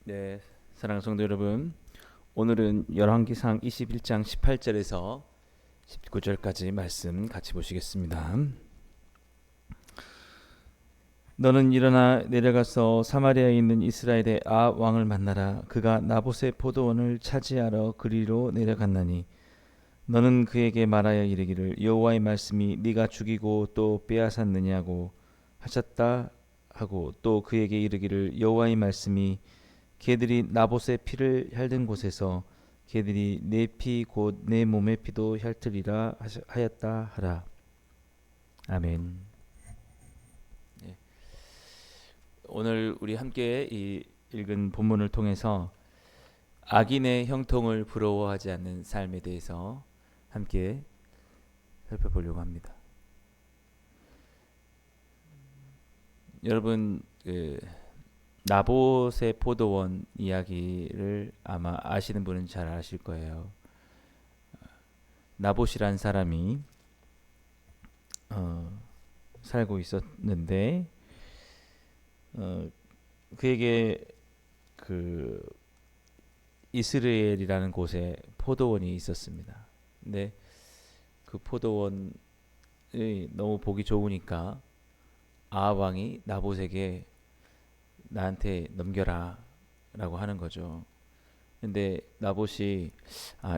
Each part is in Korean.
네, 사랑하는 성도 여러분, 오늘은 열왕기상 21장 18절에서 19절까지 말씀 같이 보시겠습니다. 너는 일어나 내려가서 사마리아에 있는 이스라엘의 아합 왕을 만나라. 그가 나봇의 포도원을 차지하러 그리로 내려갔나니 너는 그에게 말하여 이르기를 여호와의 말씀이 네가 죽이고 또 빼앗았느냐고 하셨다 하고 또 그에게 이르기를 여호와의 말씀이 개들이 나봇의 피를 핥은 곳에서 개들이 내 피 곧 내 몸의 피도 핥으리라 하였다 하라. 아멘. 예. 오늘 우리 함께 이 읽은 본문을 통해서 악인의 형통을 부러워하지 않는 삶에 대해서 함께 살펴보려고 합니다. 여러분, 나봇의 포도원 이야기를 아마 아시는 분은 잘 아실 거예요. 나봇이란 사람이 살고 있었는데 그에게 그 이스라엘이라는 곳에 포도원이 있었습니다. 근데 그 포도원이 너무 보기 좋으니까 아합 왕이 나봇에게 나한테 넘겨라 라고 하는 거죠. 근데 나봇이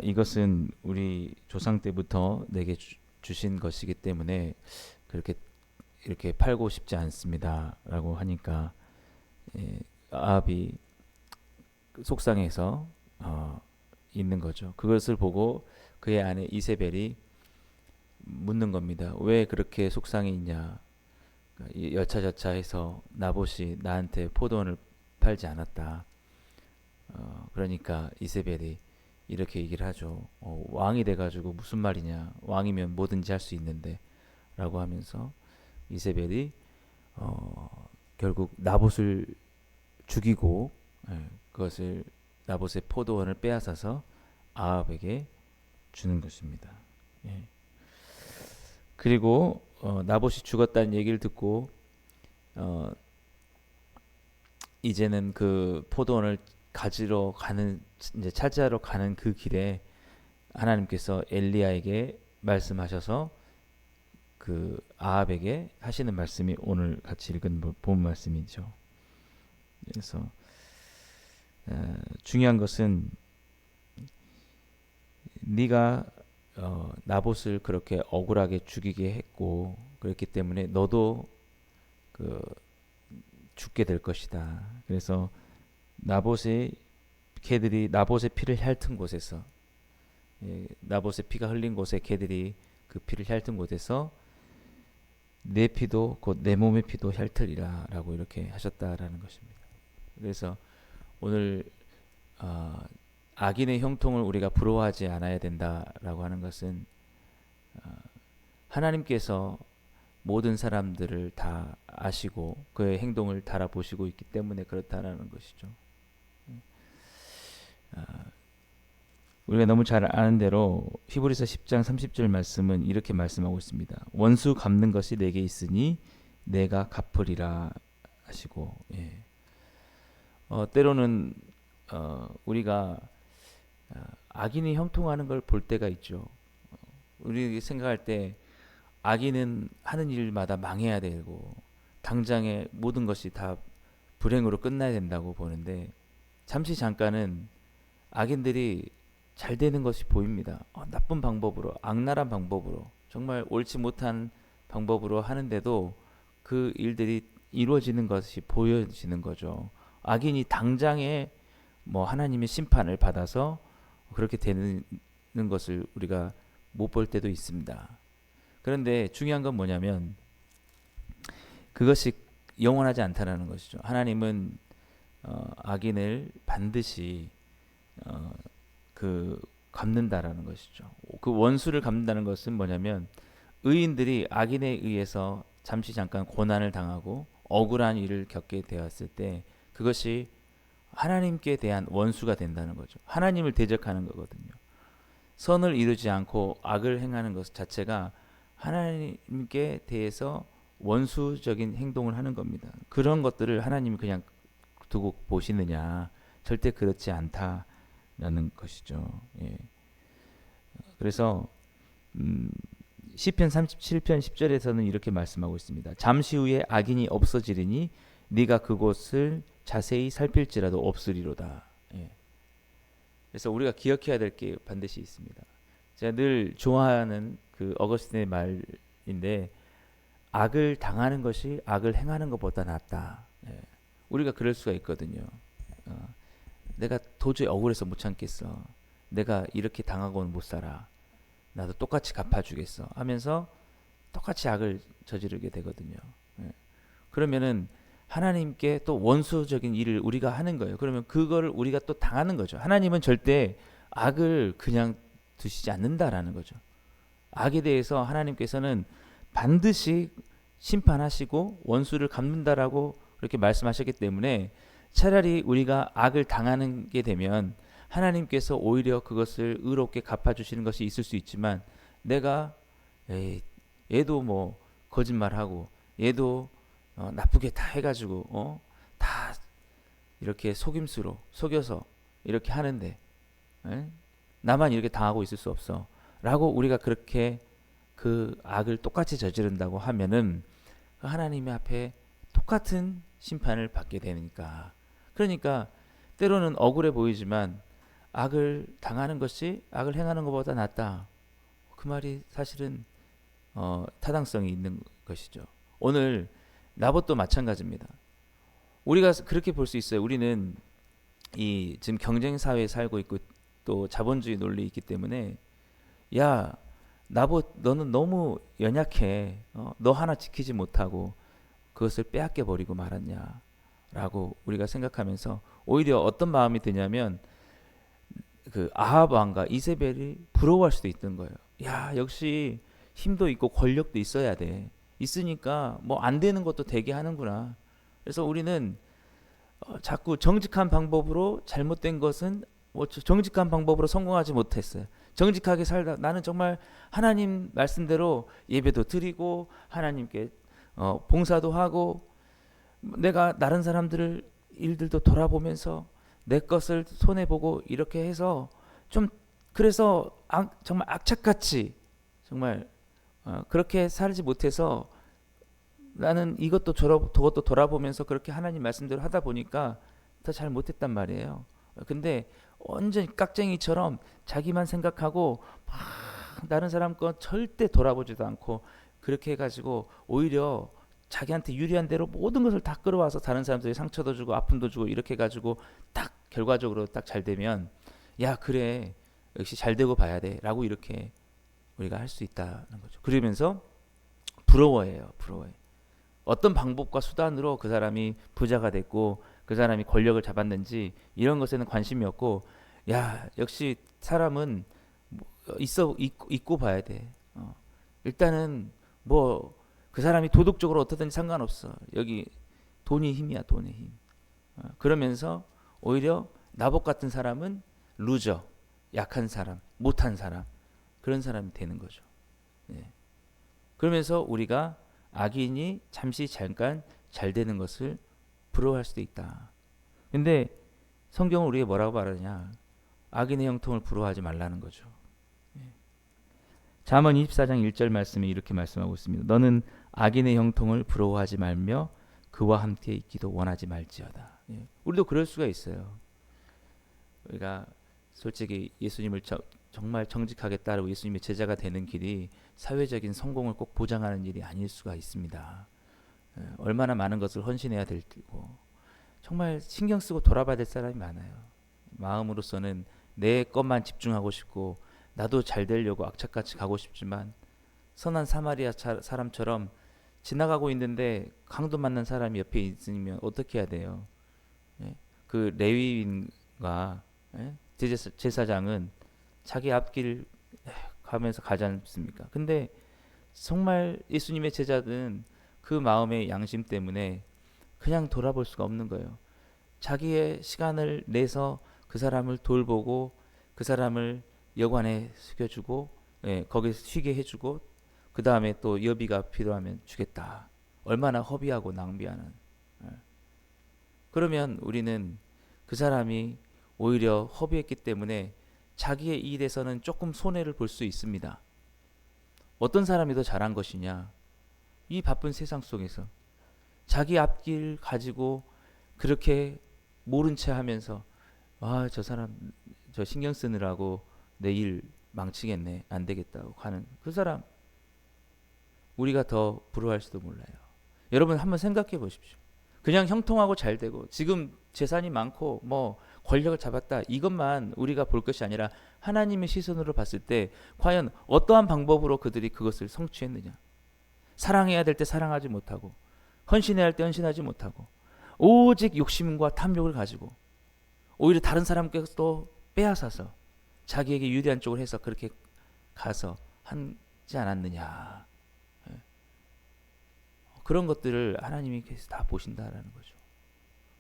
이것은 우리 조상 때부터 내게 주신 것이기 때문에 그렇게 이렇게 팔고 싶지 않습니다 라고 하니까 아합이 속상해서 있는 거죠. 그것을 보고 그의 아내 이세벨이 묻는 겁니다. 왜 그렇게 속상해 있냐. 여차저차해서 나봇이 나한테 포도원을 팔지 않았다. 그러니까 이세벨이 이렇게 얘기를 하죠. 왕이 돼가지고 무슨 말이냐. 왕이면 뭐든지 할 수 있는데 라고 하면서 이세벨이 결국 나봇을 죽이고 그것을 나봇의 포도원을 빼앗아서 아합에게 주는 것입니다. 예. 그리고 나봇이 죽었다는 얘기를 듣고 이제는 그 포도원을 가지러 가는 이제 차지하러 가는 그 길에 하나님께서 엘리야에게 말씀하셔서 그 아합에게 하시는 말씀이 오늘 같이 읽은 본 말씀이죠. 그래서 중요한 것은 네가 나봇을 그렇게 억울하게 죽이게 했고 그렇기 때문에 너도 그 죽게 될 것이다. 그래서 나봇의 개들이 나봇의 피를 핥은 곳에서 나봇의 피가 흘린 곳에 개들이 그 피를 핥은 곳에서 내 피도 곧 내 몸의 피도 핥으리라 라고 이렇게 하셨다라는 것입니다. 그래서 오늘 악인의 형통을 우리가 부러워하지 않아야 된다라고 하는 것은 하나님께서 모든 사람들을 다 아시고 그의 행동을 달아보시고 있기 때문에 그렇다라는 것이죠. 우리가 너무 잘 아는 대로 히브리서 10장 30절 말씀은 이렇게 말씀하고 있습니다. 원수 갚는 것이 내게 있으니 내가 갚으리라 하시고 때로는 우리가 악인이 형통하는 걸 볼 때가 있죠. 우리 생각할 때 악인은 하는 일마다 망해야 되고 당장에 모든 것이 다 불행으로 끝나야 된다고 보는데 잠시 잠깐은 악인들이 잘 되는 것이 보입니다. 나쁜 방법으로 악랄한 방법으로 정말 옳지 못한 방법으로 하는데도 그 일들이 이루어지는 것이 보여지는 거죠. 악인이 당장에 뭐 하나님의 심판을 받아서 그렇게 되는 것을 우리가 못 볼 때도 있습니다. 그런데 중요한 건 뭐냐면 그것이 영원하지 않다는 것이죠. 하나님은 악인을 반드시 그 갚는다라는 것이죠. 그 원수를 갚는다는 것은 뭐냐면 의인들이 악인에 의해서 잠시 잠깐 고난을 당하고 억울한 일을 겪게 되었을 때 그것이 하나님께 대한 원수가 된다는 거죠. 하나님을 대적하는 거거든요. 선을 이루지 않고 악을 행하는 것 자체가 하나님께 대해서 원수적인 행동을 하는 겁니다. 그런 것들을 하나님이 그냥 두고 보시느냐. 절대 그렇지 않다라는 것이죠. 예. 그래서 시편 37편 10절에서는 이렇게 말씀하고 있습니다. 잠시 후에 악인이 없어지리니 네가 그곳을 자세히 살필지라도 없으리로다. 예. 그래서 우리가 기억해야 될 게 반드시 있습니다. 제가 늘 좋아하는 그 어거스틴의 말인데, 악을 당하는 것이 악을 행하는 것보다 낫다. 예. 우리가 그럴 수가 있거든요. 내가 도저히 억울해서 못 참겠어. 내가 이렇게 당하고는 못 살아. 나도 똑같이 갚아주겠어 하면서 똑같이 악을 저지르게 되거든요. 예. 그러면은 하나님께 또 원수적인 일을 우리가 하는 거예요. 그러면 그거를 우리가 또 당하는 거죠. 하나님은 절대 악을 그냥 두시지 않는다라는 거죠. 악에 대해서 하나님께서는 반드시 심판하시고 원수를 갚는다라고 그렇게 말씀하셨기 때문에, 차라리 우리가 악을 당하는 게 되면 하나님께서 오히려 그것을 의롭게 갚아주시는 것이 있을 수 있지만, 내가 얘도 뭐 거짓말하고 얘도 나쁘게 다 해가지고 다 이렇게 속임수로 속여서 이렇게 하는데 나만 이렇게 당하고 있을 수 없어 라고 우리가 그렇게 그 악을 똑같이 저지른다고 하면은 하나님 앞에 똑같은 심판을 받게 되니까, 그러니까 때로는 억울해 보이지만 악을 당하는 것이 악을 행하는 것보다 낫다. 그 말이 사실은 타당성이 있는 것이죠. 오늘 나봇도 마찬가지입니다. 우리가 그렇게 볼 수 있어요. 우리는 이 지금 경쟁 사회에 살고 있고 또 자본주의 논리 있기 때문에, 야 나봇 너는 너무 연약해. 너 하나 지키지 못하고 그것을 빼앗겨 버리고 말았냐라고 우리가 생각하면서 오히려 어떤 마음이 드냐면, 그 아합 왕과 이세벨이 부러워할 수도 있던 거예요. 야 역시 힘도 있고 권력도 있어야 돼. 있으니까 뭐 안 되는 것도 되게 하는구나. 그래서 우리는 자꾸 정직한 방법으로 잘못된 것은 정직한 방법으로 성공하지 못했어요. 정직하게 살다 나는 정말 하나님 말씀대로 예배도 드리고 하나님께 봉사도 하고, 내가 다른 사람들을 일들도 돌아보면서 내 것을 손해 보고 이렇게 해서 좀, 그래서 정말 악착같이 정말 그렇게 살지 못해서 나는 이것도 저것도 돌아보면서 그렇게 하나님 말씀대로 하다 보니까 더 잘 못했단 말이에요. 근데 완전히 깍쟁이처럼 자기만 생각하고 막 다른 사람 거 절대 돌아보지도 않고 그렇게 해가지고 오히려 자기한테 유리한 대로 모든 것을 다 끌어와서 다른 사람들이 상처도 주고 아픔도 주고 이렇게 해가지고 딱 결과적으로 딱 잘 되면, 야 그래 역시 잘 되고 봐야 돼 라고 이렇게 우리가 할 수 있다는 거죠. 그러면서 부러워해요. 어떤 방법과 수단으로 그 사람이 부자가 됐고 그 사람이 권력을 잡았는지 이런 것에는 관심이 없고, 야 역시 사람은 있고 봐야 돼. 일단은 뭐 그 사람이 도덕적으로 어떻든지 상관없어. 여기 돈이 힘이야, 돈의 힘. 그러면서 오히려 나봇 같은 사람은 루저, 약한 사람, 못한 사람, 그런 사람이 되는 거죠. 예. 그러면서 우리가 악인이 잠깐 잘 되는 것을 부러워할 수도 있다. 근데 성경은 우리에게 뭐라고 말하냐? 악인의 형통을 부러워하지 말라는 거죠. 잠언 24장 1절 말씀에 이렇게 말씀하고 있습니다. 너는 악인의 형통을 부러워하지 말며 그와 함께 있기도 원하지 말지어다. 우리도 그럴 수가 있어요. 우리가 솔직히 예수님을 정말 정직하게 따르고 예수님의 제자가 되는 길이 사회적인 성공을 꼭 보장하는 일이 아닐 수가 있습니다. 얼마나 많은 것을 헌신해야 될 테고 정말 신경 쓰고 돌아봐야 될 사람이 많아요. 마음으로서는 내 것만 집중하고 싶고 나도 잘 되려고 악착같이 가고 싶지만, 선한 사마리아 사람처럼 지나가고 있는데 강도 맞는 사람이 옆에 있으면 어떻게 해야 돼요? 그 레위인과 제사장은 자기 앞길 가면서 가지 않습니까? 근데 정말 예수님의 제자들은 그 마음의 양심 때문에 그냥 돌아볼 수가 없는 거예요. 자기의 시간을 내서 그 사람을 돌보고 그 사람을 여관에 숙여주고 거기서 쉬게 해주고 그 다음에 또 여비가 필요하면 주겠다. 얼마나 허비하고 낭비하는. 그러면 우리는 그 사람이 오히려 허비했기 때문에 자기의 일에서는 조금 손해를 볼 수 있습니다. 어떤 사람이 더 잘한 것이냐? 이 바쁜 세상 속에서 자기 앞길 가지고 그렇게 모른 채 하면서 저 사람 저 신경 쓰느라고 내 일 망치겠네, 안 되겠다고 하는 그 사람, 우리가 더 부러워할지도 몰라요. 여러분 한번 생각해 보십시오. 그냥 형통하고 잘 되고 지금 재산이 많고 뭐 권력을 잡았다, 이것만 우리가 볼 것이 아니라 하나님의 시선으로 봤을 때 과연 어떠한 방법으로 그들이 그것을 성취했느냐. 사랑해야 될 때 사랑하지 못하고, 헌신해야 할 때 헌신하지 못하고, 오직 욕심과 탐욕을 가지고 오히려 다른 사람께서 또 빼앗아서 자기에게 유리한 쪽을 해서 그렇게 가서 하지 않았느냐. 그런 것들을 하나님이 계속 다 보신다라는 거죠.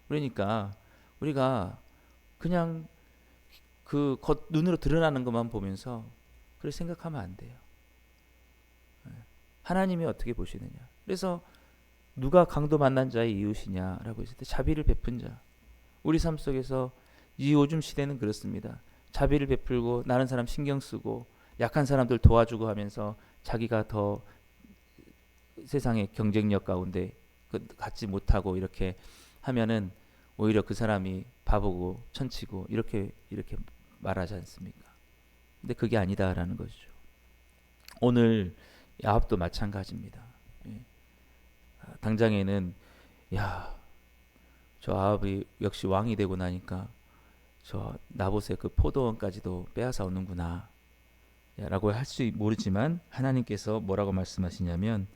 그러니까 우리가 그냥 그 겉 눈으로 드러나는 것만 보면서 그렇게 생각하면 안 돼요. 하나님이 어떻게 보시느냐. 그래서 누가 강도 만난 자의 이웃이냐라고 했을 때 자비를 베푼 자. 우리 삶 속에서 이 요즘 시대는 그렇습니다. 자비를 베풀고 나른 사람 신경 쓰고 약한 사람들 도와주고 하면서 자기가 더 세상의 경쟁력 가운데 갖지 못하고 이렇게 하면은 오히려 그 사람이 바보고 천치고 이렇게 말하지 않습니까? 근데 그게 아니다라는 것이죠. 오늘 야합도 마찬가지입니다. 예. 당장에는 저 아합이 역시 왕이 되고 나니까 저 나봇의 그 포도원까지도 빼앗아 오는구나 라고 할 수 모르지만 하나님께서 뭐라고 말씀하시냐면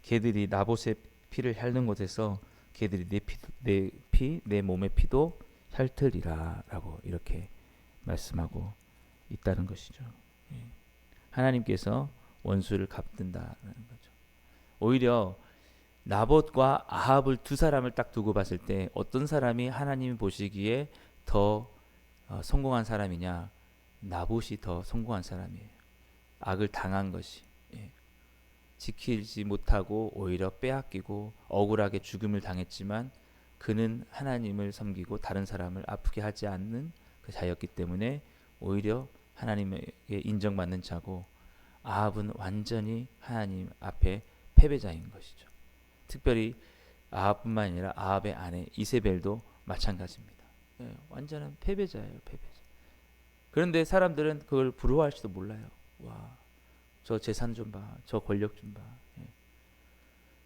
걔들이 나봇의 피를 핥는 곳에서 걔들이 내 몸의 피도 핥으리라 라고 이렇게 말씀하고 있다는 것이죠. 하나님께서 원수를 갚는다는 거죠. 오히려 나봇과 아합을 두 사람을 딱 두고 봤을 때 어떤 사람이 하나님이 보시기에 더 성공한 사람이냐? 나봇이 더 성공한 사람이에요. 악을 당한 것이. 지키지 못하고 오히려 빼앗기고 억울하게 죽음을 당했지만 그는 하나님을 섬기고 다른 사람을 아프게 하지 않는 그 자였기 때문에 오히려 하나님에게 인정받는 자고, 아합은 완전히 하나님 앞에 패배자인 것이죠. 특별히 아합뿐만 아니라 아합의 아내 이세벨도 마찬가지입니다. 완전한 패배자예요, 패배자. 그런데 사람들은 그걸 부러워할지도 몰라요. 와, 저 재산 좀 봐, 저 권력 좀 봐.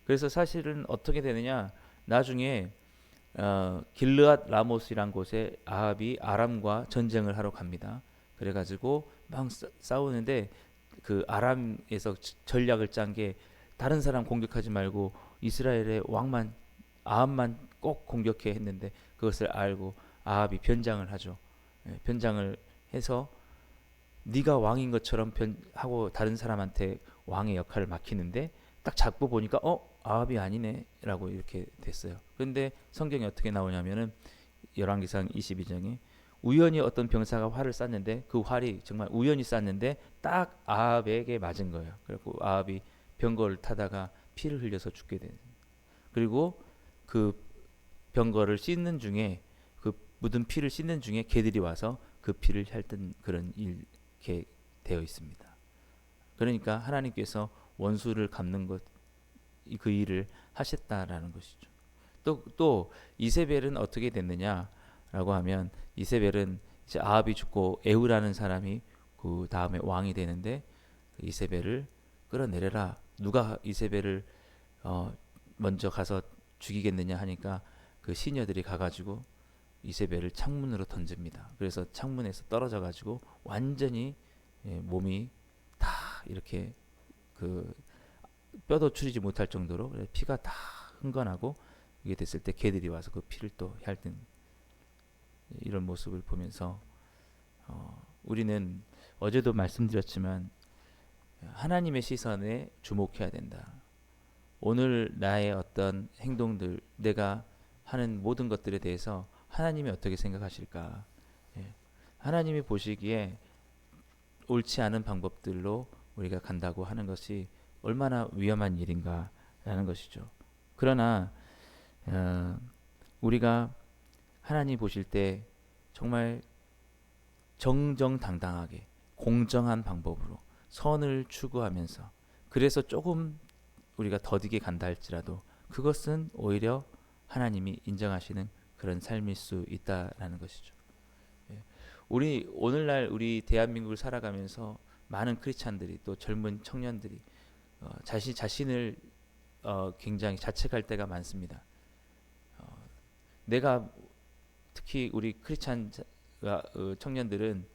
그래서 사실은 어떻게 되느냐, 나중에 길르앗 라모스이란 곳에 아합이 아람과 전쟁을 하러 갑니다. 그래가지고 막 싸우는데 그 아람에서 전략을 짠 게 다른 사람 공격하지 말고 이스라엘의 왕만, 아합만 꼭 공격해 했는데 그것을 알고 아합이 변장을 하죠. 변장을 해서 네가 왕인 것처럼 하고 다른 사람한테 왕의 역할을 맡기는데 딱 잡고 보니까 아합이 아니네 라고 이렇게 됐어요. 그런데 성경이 어떻게 나오냐면은 열왕기상 22장에 우연히 어떤 병사가 활을 쐈는데 그 활이 정말 우연히 쐈는데 딱 아합에게 맞은 거예요. 그리고 아합이 병거를 타다가 피를 흘려서 죽게 된. 그리고 그 병거를 씻는 중에, 그 묻은 피를 씻는 중에 개들이 와서 그 피를 핥던 그런 일 이렇게 되어 있습니다. 그러니까 하나님께서 원수를 갚는 것, 그 일을 하셨다라는 것이죠. 또 이세벨은 어떻게 됐느냐라고 하면 이세벨은 이제 아합이 죽고 에후라는 사람이 그 다음에 왕이 되는데 이세벨을 끌어내려라. 누가 이세벨을 먼저 가서 죽이겠느냐 하니까 그 시녀들이 가가지고 이세벨을 창문으로 던집니다. 그래서 창문에서 떨어져 가지고 완전히 몸이 다 이렇게 그 뼈도 추리지 못할 정도로 피가 다 흥건하고, 이게 됐을 때 개들이 와서 그 피를 또 핥는 이런 모습을 보면서 우리는 어제도 말씀드렸지만 하나님의 시선에 주목해야 된다. 오늘 나의 어떤 행동들, 내가 하는 모든 것들에 대해서 하나님이 어떻게 생각하실까? 하나님이 보시기에 옳지 않은 방법들로 우리가 간다고 하는 것이 얼마나 위험한 일인가라는 것이죠. 그러나 우리가 하나님 보실 때 정말 정정당당하게 공정한 방법으로 선을 추구하면서, 그래서 조금 우리가 더디게 간다 할지라도 그것은 오히려 하나님이 인정하시는 그런 삶일 수 있다라는 것이죠. 예. 우리 오늘날 우리 대한민국을 살아가면서 많은 크리스찬들이, 또 젊은 청년들이 자신을 굉장히 자책할 때가 많습니다. 내가, 특히 우리 크리스찬 청년들은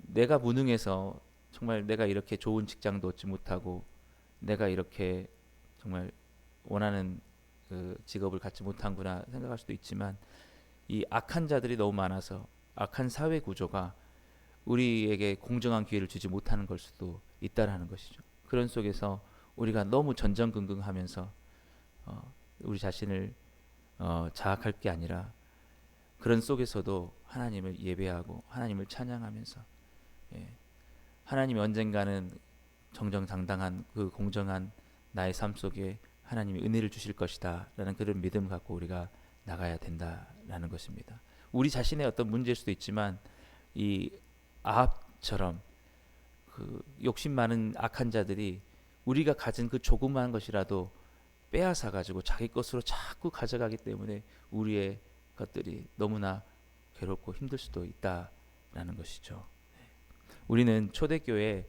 내가 무능해서 정말 내가 이렇게 좋은 직장도 얻지 못하고 내가 이렇게 정말 원하는 그 직업을 갖지 못한구나 생각할 수도 있지만, 이 악한 자들이 너무 많아서 악한 사회 구조가 우리에게 공정한 기회를 주지 못하는 걸 수도 있다라는 것이죠. 그런 속에서 우리가 너무 전전긍긍하면서 우리 자신을 자학할 게 아니라, 그런 속에서도 하나님을 예배하고 하나님을 찬양하면서, 예, 하나님이 언젠가는 정정당당한 그 공정한 나의 삶 속에 하나님이 은혜를 주실 것이다 라는 그런 믿음을 갖고 우리가 나가야 된다라는 것입니다. 우리 자신의 어떤 문제일 수도 있지만, 이 아합처럼 그 욕심 많은 악한 자들이 우리가 가진 그 조그마한 것이라도 빼앗아 가지고 자기 것으로 자꾸 가져가기 때문에 우리의 것들이 너무나 괴롭고 힘들 수도 있다라는 것이죠. 우리는 초대교회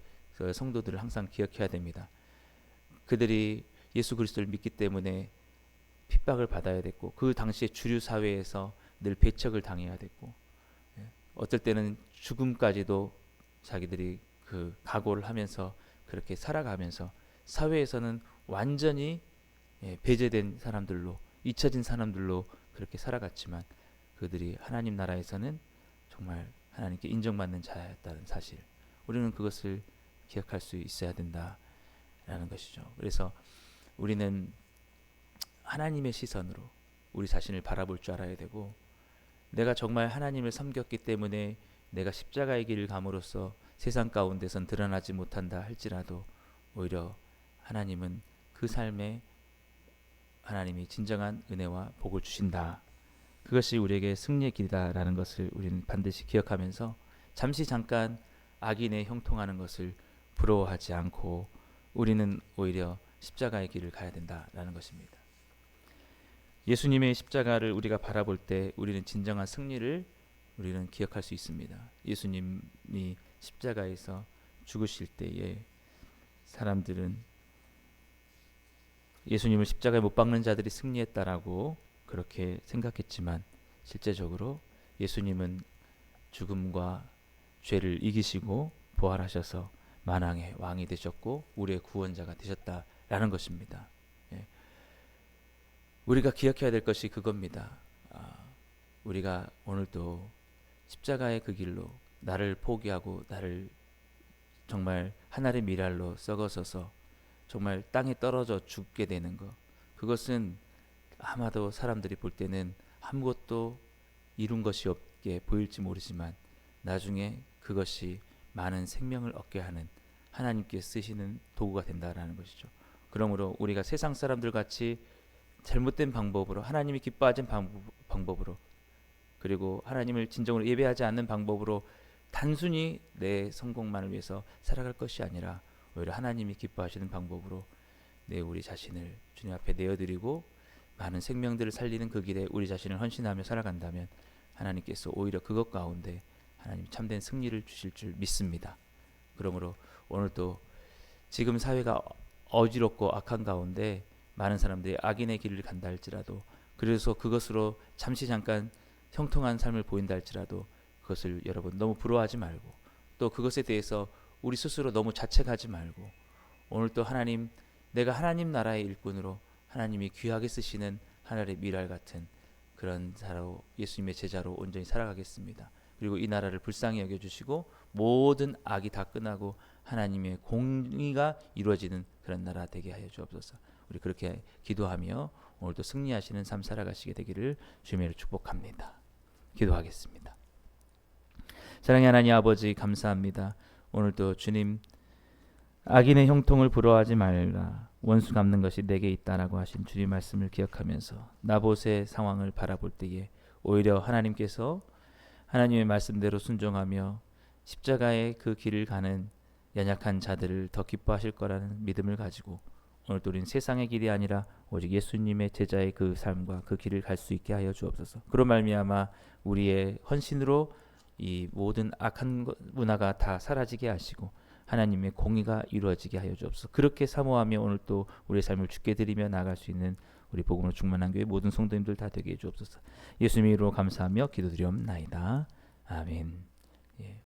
성도들을 항상 기억해야 됩니다. 그들이 예수 그리스도를 믿기 때문에 핍박을 받아야 됐고, 그 당시에 주류 사회에서 늘 배척을 당해야 됐고, 어떨 때는 죽음까지도 자기들이 그 각오를 하면서 그렇게 살아가면서 사회에서는 완전히 배제된 사람들로, 잊혀진 사람들로 그렇게 살아갔지만, 그들이 하나님 나라에서는 정말 하나님께 인정받는 자였다는 사실, 우리는 그것을 기억할 수 있어야 된다라는 것이죠. 그래서 우리는 하나님의 시선으로 우리 자신을 바라볼 줄 알아야 되고, 내가 정말 하나님을 섬겼기 때문에 내가 십자가의 길을 감으로써 세상 가운데선 드러나지 못한다 할지라도 오히려 하나님은 그 삶에 하나님이 진정한 은혜와 복을 주신다. 그것이 우리에게 승리의 길이다라는 것을 우리는 반드시 기억하면서, 잠깐 악인의 형통하는 것을 부러워하지 않고 우리는 오히려 십자가의 길을 가야 된다라는 것입니다. 예수님의 십자가를 우리가 바라볼 때 우리는 진정한 승리를 우리는 기억할 수 있습니다. 예수님이 십자가에서 죽으실 때에 사람들은 예수님을 십자가에 못 박는 자들이 승리했다라고 그렇게 생각했지만, 실제적으로 예수님은 죽음과 죄를 이기시고 부활하셔서 만왕의 왕이 되셨고 우리의 구원자가 되셨다라는 것입니다. 예. 우리가 기억해야 될 것이 그겁니다. 우리가 오늘도 십자가의 그 길로 나를 포기하고 나를 정말 하나의 미랄로 썩어서서 정말 땅에 떨어져 죽게 되는 것, 그것은 아마도 사람들이 볼 때는 아무것도 이룬 것이 없게 보일지 모르지만, 나중에 그것이 많은 생명을 얻게 하는 하나님께 쓰시는 도구가 된다라는 것이죠. 그러므로 우리가 세상 사람들 같이 잘못된 방법으로, 하나님이 기뻐하지 방법으로, 그리고 하나님을 진정으로 예배하지 않는 방법으로 단순히 내 성공만을 위해서 살아갈 것이 아니라, 오히려 하나님이 기뻐하시는 방법으로 우리 자신을 주님 앞에 내어드리고 많은 생명들을 살리는 그 길에 우리 자신을 헌신하며 살아간다면, 하나님께서 오히려 그것 가운데 하나님 참된 승리를 주실 줄 믿습니다. 그러므로 오늘도 지금 사회가 어지럽고 악한 가운데 많은 사람들이 악인의 길을 간다 할지라도, 그래서 그것으로 잠깐 형통한 삶을 보인다 할지라도 그것을 여러분 너무 부러워하지 말고, 또 그것에 대해서 우리 스스로 너무 자책하지 말고, 오늘 또 하나님, 내가 하나님 나라의 일꾼으로 하나님이 귀하게 쓰시는 하늘의 미랄 같은 그런 자로, 예수님의 제자로 온전히 살아가겠습니다. 그리고 이 나라를 불쌍히 여겨주시고 모든 악이 다 끝나고 하나님의 공의가 이루어지는 그런 나라 되게 하여 주옵소서. 우리 그렇게 기도하며 오늘도 승리하시는 삶 살아가시게 되기를 주님으로 축복합니다. 기도하겠습니다. 사랑의 하나님 아버지, 감사합니다. 오늘도 주님, 악인의 형통을 부러워하지 말라, 원수 갚는 것이 내게 있다라고 하신 주님 말씀을 기억하면서 나봇의 상황을 바라볼 때에 오히려 하나님께서 하나님의 말씀대로 순종하며 십자가의 그 길을 가는 연약한 자들을 더 기뻐하실 거라는 믿음을 가지고 오늘도 우리는 세상의 길이 아니라 오직 예수님의 제자의 그 삶과 그 길을 갈 수 있게 하여 주옵소서. 그로 말미암아 우리의 헌신으로 이 모든 악한 문화가 다 사라지게 하시고 하나님의 공의가 이루어지게 하여 주옵소서. 그렇게 사모하며 오늘 또 우리의 삶을 주께 드리며 나아갈 수 있는 우리 복음으로 충만한 교회 모든 성도님들 다 되게 해 주옵소서. 예수님 이름으로 감사하며 기도드리옵나이다. 아멘. 예.